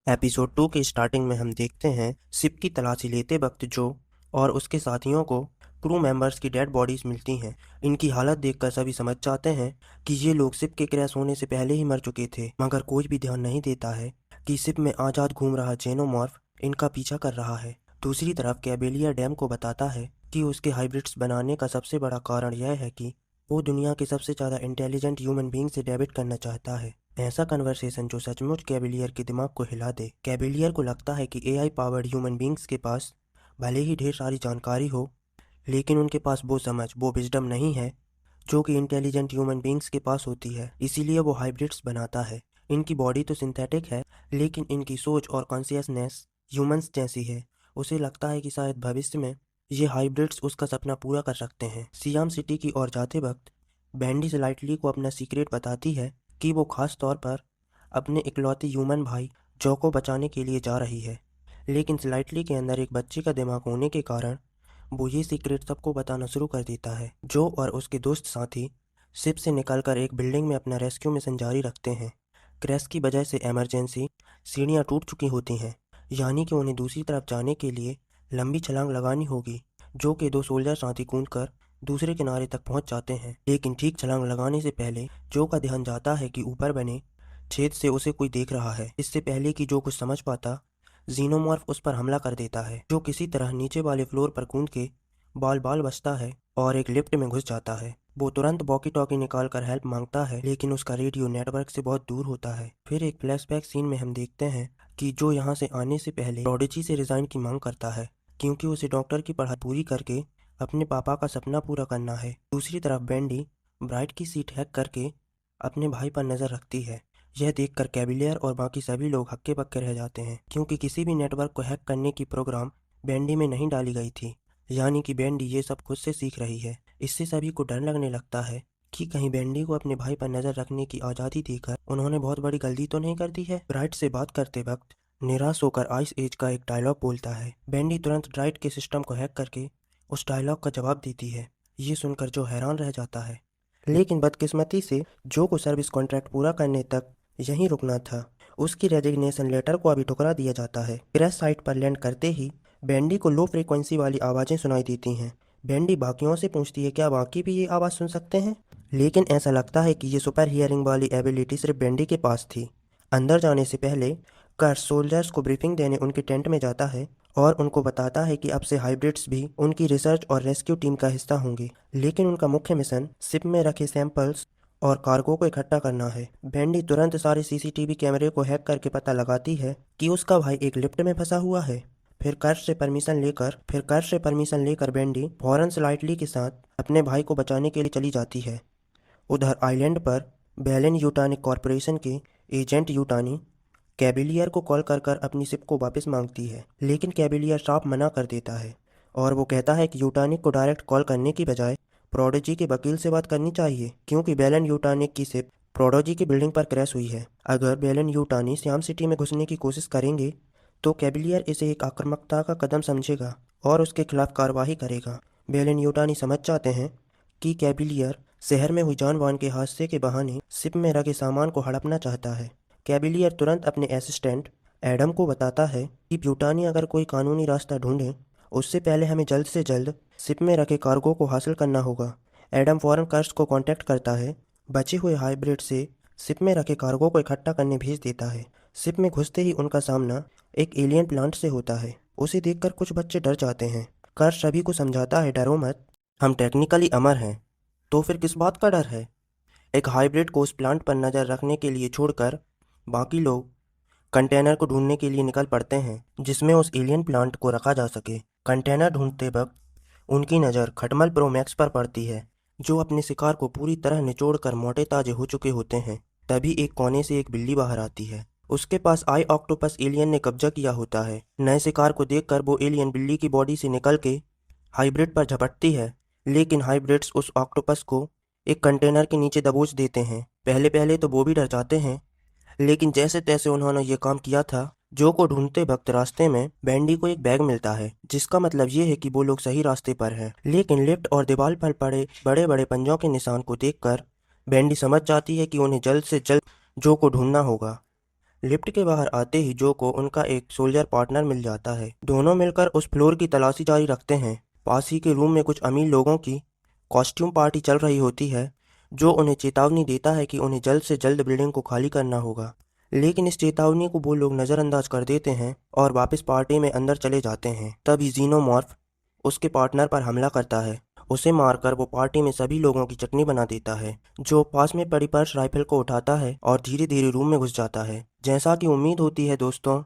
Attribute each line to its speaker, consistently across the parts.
Speaker 1: Episode 2 के starting में हम देखते हैं शिप की तलाशी लेते वक्त जो और उसके साथियों को क्रू मेंबर्स की डेड बॉडीज मिलती हैं। इनकी हालत देखकर सभी समझ जाते हैं कि ये लोग शिप के क्रैश होने से पहले ही मर चुके थे, मगर कोई भी ध्यान नहीं देता है कि शिप में आज़ाद घूम रहा जेनोमॉर्फ इनका पीछा कर रहा है। दूसरी तरफ कैबेलियर डैम को बताता है कि उसके हाइब्रिड्स बनाने का सबसे बड़ा कारण यह है कि वो दुनिया के सबसे ज़्यादा इंटेलिजेंट ह्यूमन बींग से डेबिट करना चाहता है। ऐसा कन्वर्सेशन जो सचमुच कैबिलियर के दिमाग को हिला दे। कैबिलियर को लगता है कि एआई पावर्ड ह्यूमन बींग्स के पास भले ही ढेर सारी जानकारी हो, लेकिन उनके पास वो समझ, वो विजडम नहीं है जो कि इंटेलिजेंट ह्यूमन बींग्स के पास होती है। इसीलिए वो हाइब्रिड्स बनाता है। इनकी बॉडी तो सिंथेटिक है, लेकिन इनकी सोच और कॉन्शियसनेस ह्यूमंस जैसी है। उसे लगता है कि शायद भविष्य में ये हाइब्रिड्स उसका सपना पूरा कर सकते हैं। सियाम सिटी की ओर जाते वक्त बैंडी स्लाइटली को अपना सीक्रेट बताती है कि वो खास तौर पर अपने इकलौते ह्यूमन भाई जो को बचाने के लिए जा रही है। लेकिन स्लाइटली के अंदर एक बच्चे का दिमाग होने के कारण वो ये सीक्रेट सबको बताना शुरू कर देता है। जो और उसके दोस्त साथी शिप से निकलकर एक बिल्डिंग में अपना रेस्क्यू मिशन जारी रखते हैं। क्रैश की वजह से इमरजेंसी सीढ़ियाँ टूट चुकी होती हैं, यानी कि उन्हें दूसरी तरफ जाने के लिए लंबी छलांग लगानी होगी। जो के दो सोल्जर साथी कूदकर दूसरे किनारे तक पहुंच जाते हैं, लेकिन ठीक छलांग लगाने से पहले जो का ध्यान जाता है कि ऊपर बने छेद से उसे कोई देख रहा है। इससे पहले कि जो कुछ समझ पाता, जीनोमॉर्फ उस पर हमला कर देता है। जो किसी तरह नीचे वाले फ्लोर पर कूद के बाल बाल बचता है और एक लिफ्ट में घुस जाता है। वो तुरंत वॉकी टॉकी निकाल कर हेल्प मांगता है, लेकिन उसका रेडियो नेटवर्क से बहुत दूर होता है। फिर एक फ्लैशबैक सीन में हम देखते हैं कि जो यहाँ से आने से पहले प्रोडिजी से रिजाइन की मांग करता है, क्योंकि उसे डॉक्टर की पढ़ाई पूरी करके अपने पापा का सपना पूरा करना है। दूसरी तरफ बैंडी ब्राइट की सीट हैक करके अपने भाई पर नजर रखती है। यह देखकर कैबिलियर और बाकी सभी लोग हक्के बक्के रह जाते हैं, क्योंकि किसी भी नेटवर्क को हैक करने की प्रोग्राम बैंडी में नहीं डाली गई थी। यानी कि बैंडी ये सब खुद से सीख रही है। इससे सभी को डर लगने लगता है कि कहीं बैंडी को अपने भाई पर नजर रखने की आज़ादी देकर उन्होंने बहुत बड़ी गलती तो नहीं कर दी है। ब्राइट से बात करते वक्त निराश होकर आइस एज का एक डायलॉग बोलता है। बैंडी तुरंत ब्राइट के सिस्टम को हैक करके उस डायलॉग का जवाब देती है। ये सुनकर जो हैरान रह जाता है, लेकिन बदकिस्मती से जो को सर्विस कॉन्ट्रैक्ट पूरा करने तक यहीं रुकना था। उसकी रेजिग्नेशन लेटर को अभी ठुकरा दिया जाता है। क्रैश साइट पर लैंड करते ही बैंडी को लो फ्रीक्वेंसी वाली आवाज़ें सुनाई देती हैं। बैंडी बाकियों से पूछती है क्या बाकी भी ये आवाज़ सुन सकते हैं, लेकिन ऐसा लगता है कि ये सुपर हियरिंग वाली एबिलिटी सिर्फ बैंडी के पास थी। अंदर जाने से पहले कर्स सोल्जर्स को ब्रीफिंग देने उनके टेंट में जाता है और उनको बताता है कि अब से हाइब्रिड्स भी उनकी रिसर्च और रेस्क्यू टीम का हिस्सा होंगे, लेकिन उनका मुख्य मिशन शिप में रखे सैंपल्स और कार्गो को इकट्ठा करना है। बैंडी तुरंत सारे सीसीटीवी कैमरे को हैक करके पता लगाती है कि उसका भाई एक लिफ्ट में फंसा हुआ है। फिर कर्स से परमिशन लेकर बैंडी फौरन स्लाइटली के साथ अपने भाई को बचाने के लिए चली जाती है। उधर आइलैंड पर बेलन यूटानिक कॉरपोरेशन के एजेंट यूटानी कैबिलियर को कॉल कर कर अपनी शिप को वापस मांगती है, लेकिन कैबिलियर साफ मना कर देता है और वो कहता है कि यूटानिक को डायरेक्ट कॉल करने की बजाय प्रोडोजी के वकील से बात करनी चाहिए, क्योंकि बेलन यूटानिक की शिप प्रोडोजी की बिल्डिंग पर क्रैश हुई है। अगर बेलन यूटानी श्याम सिटी में घुसने की कोशिश करेंगे तो कैबिलियर इसे एक आक्रामकता का कदम समझेगा और उसके खिलाफ कार्रवाई करेगा। बेलन यूटानी समझ जाते हैं कि कैबिलियर शहर में हुई जानवान के हादसे के बहाने शिप में रखे सामान को हड़पना चाहता है। कैबिलियर तुरंत अपने असिस्टेंट एडम को बताता है कि ब्यूटानी अगर कोई कानूनी रास्ता ढूंढे, उससे पहले हमें जल्द से जल्द शिप में रखे कार्गो को हासिल करना होगा। एडम फौरन कर्स को कांटेक्ट करता है, बचे हुए हाइब्रिड से शिप में रखे कार्गो को इकट्ठा करने भेज देता है। शिप में घुसते ही उनका सामना एक एलियन प्लांट से होता है। उसे देखकर कुछ बच्चे डर जाते हैं। कर्स सभी को समझाता है डरो मत, हम टेक्निकली अमर हैं, तो फिर किस बात का डर है। एक हाइब्रिड को उस प्लांट पर नज़र रखने के लिए छोड़कर बाकी लोग कंटेनर को ढूंढने के लिए निकल पड़ते हैं जिसमें उस एलियन प्लांट को रखा जा सके। कंटेनर ढूंढते वक्त उनकी नज़र खटमल प्रो मैक्स पर पड़ती है, जो अपने शिकार को पूरी तरह निचोड़कर मोटे ताजे हो चुके होते हैं। तभी एक कोने से एक बिल्ली बाहर आती है। उसके पास आई ऑक्टोपस एलियन ने कब्जा किया होता है। नए शिकार को देखकर वो एलियन बिल्ली की बॉडी से निकल के हाइब्रिड पर झपटती है, लेकिन हाइब्रिड्स उस ऑक्टोपस को एक कंटेनर के नीचे दबोच देते हैं। पहले पहले तो वो भी डर जाते हैं, लेकिन जैसे तैसे उन्होंने ये काम किया था। जो को ढूंढते वक्त रास्ते में बैंडी को एक बैग मिलता है, जिसका मतलब ये है कि वो लोग सही रास्ते पर हैं। लेकिन लिफ्ट और दीवार पर पड़े बड़े बड़े पंजों के निशान को देखकर बैंडी समझ जाती है कि उन्हें जल्द से जल्द जो को ढूंढना होगा। लिफ्ट के बाहर आते ही जो को उनका एक सोल्जर पार्टनर मिल जाता है। दोनों मिलकर उस फ्लोर की तलाशी जारी रखते हैं। पास ही के रूम में कुछ अमीर लोगों की कॉस्ट्यूम पार्टी चल रही होती है, जो उन्हें चेतावनी देता है कि उन्हें जल्द से जल्द बिल्डिंग को खाली करना होगा। लेकिन इस चेतावनी को वो लोग नज़रअंदाज कर देते हैं और वापस पार्टी में अंदर चले जाते हैं। तभी जीनोमॉर्फ उसके पार्टनर पर हमला करता है। उसे मारकर वो पार्टी में सभी लोगों की चटनी बना देता है। जो पास में पड़ी पर्स राइफल को उठाता है और धीरे धीरे रूम में घुस जाता है। जैसा कि उम्मीद होती है दोस्तों,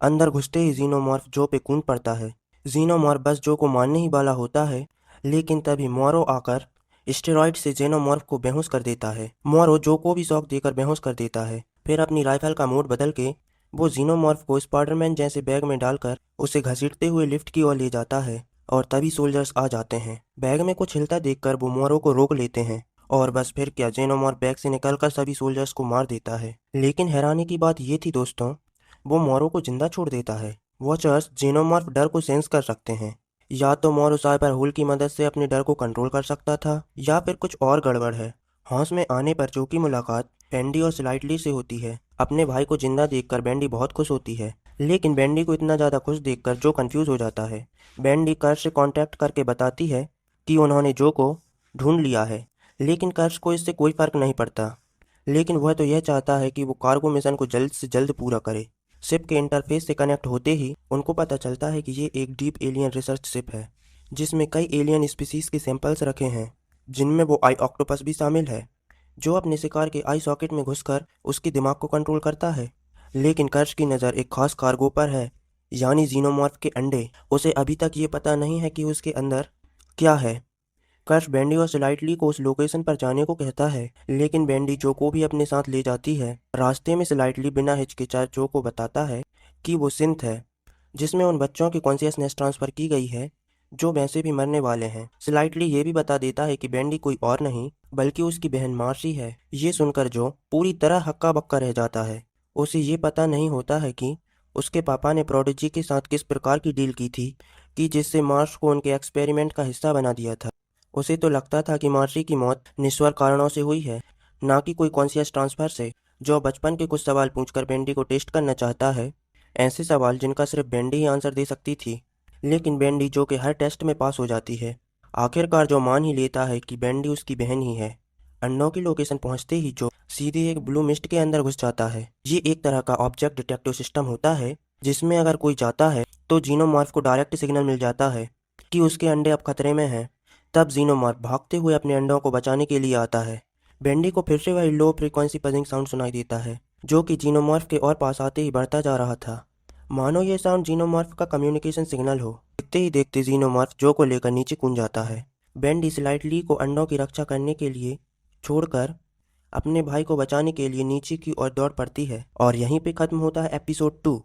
Speaker 1: अंदर घुसते ही जीनोमॉर्फ जो पे कूद पड़ता है। जीनोमॉर्फ बस जो को मारने ही वाला होता है, लेकिन तभी मोरो आकर स्टेरॉइड से जेनोमॉर्फ को बेहोश कर देता है। मोरो जो को भी शॉक देकर बेहोश कर देता है। फिर अपनी राइफल का मोड बदल के वो जीनोमॉर्फ को स्पाइडरमैन जैसे बैग में डालकर उसे घसीटते हुए लिफ्ट की ओर ले जाता है और तभी सोल्जर्स आ जाते हैं। बैग में कुछ हिलता देखकर वो मोरो को रोक लेते हैं और बस फिर क्या, जेनोमॉर्फ बैग से निकलकर सभी सोल्जर्स को मार देता है। लेकिन हैरानी की बात ये थी दोस्तों, वो मोरो को जिंदा छोड़ देता है। वॉचर्स जेनोमॉर्फ डर को सेंस कर सकते हैं। या तो मोरो साइबर हुल की मदद से अपने डर को कंट्रोल कर सकता था, या फिर कुछ और गड़बड़ है। होश में आने पर जो की मुलाकात बेंडी और स्लाइटली से होती है। अपने भाई को जिंदा देखकर बेंडी बहुत खुश होती है, लेकिन बेंडी को इतना ज़्यादा खुश देखकर जो कंफ्यूज हो जाता है। बेंडी कर्श से कांटेक्ट करके बताती है कि उन्होंने जो को ढूंढ लिया है, लेकिन कर्श को इससे कोई फर्क नहीं पड़ता। लेकिन वह तो यह चाहता है कि वो कार्गो मिशन को जल्द से जल्द पूरा करे। शिप के इंटरफेस से कनेक्ट होते ही उनको पता चलता है कि ये एक डीप एलियन रिसर्च शिप है, जिसमें कई एलियन स्पीसीज के सैंपल्स रखे हैं, जिनमें वो आई ऑक्टोपस भी शामिल है, जो अपने शिकार के आई सॉकेट में घुसकर उसके दिमाग को कंट्रोल करता है। लेकिन कर्श की नज़र एक खास कार्गो पर है, यानी जीनोमॉर्फ के अंडे। उसे अभी तक ये पता नहीं है कि उसके अंदर क्या है। कर्श बेंडी और स्लाइटली को उस लोकेशन पर जाने को कहता है, लेकिन बेंडी जो को भी अपने साथ ले जाती है। रास्ते में स्लाइटली बिना हिचकिचाए जो को बताता है कि वो सिंथ है, जिसमें उन बच्चों की कॉन्शियसनेस ट्रांसफ़र की गई है जो वैसे भी मरने वाले हैं। स्लाइटली ये भी बता देता है कि बेंडी कोई और नहीं बल्कि उसकी बहन मार्सी है। ये सुनकर जो पूरी तरह हक्का बक्का रह जाता है। उसे ये पता नहीं होता है कि उसके पापा ने प्रोडिजी के साथ किस प्रकार की डील की थी कि जिससे मार्स को उनके एक्सपेरिमेंट का हिस्सा बना दिया था। उसे तो लगता था कि मार्सी की मौत निस्वार कारणों से हुई है, ना कि कोई कॉन्शियस ट्रांसफर से। जो बचपन के कुछ सवाल पूछकर बेंडी को टेस्ट करना चाहता है, ऐसे सवाल जिनका सिर्फ बेंडी ही आंसर दे सकती थी। लेकिन बेंडी जो के हर टेस्ट में पास हो जाती है। आखिरकार जो मान ही लेता है कि बेंडी उसकी बहन ही है। अन्नों की लोकेशन पहुंचते ही जो सीधे एक ब्लू मिस्ट के अंदर घुस जाता है। ये एक तरह का ऑब्जेक्ट डिटेक्टिव सिस्टम होता है, जिसमें अगर कोई जाता है तो जीनोमॉर्फ को डायरेक्ट सिग्नल मिल जाता है कि उसके अंडे अब खतरे में हैं। तब जीनोमॉर्फ भागते हुए अपने अंडों को बचाने के लिए आता है। बेंडी को फिर से वही लो फ्रीक्वेंसी बजिंग साउंड सुनाई देता है, जो कि जीनोमॉर्फ के और पास आते ही बढ़ता जा रहा था, मानो ये साउंड जीनोमॉर्फ का कम्युनिकेशन सिग्नल हो। देखते ही देखते जीनोमॉर्फ जो को लेकर नीचे कूद जाता है। बेंडी स्लाइटली को अंडों की रक्षा करने के लिए छोड़कर अपने भाई को बचाने के लिए नीचे की ओर दौड़ पड़ती है। और यहीं पे खत्म होता है एपिसोड 2।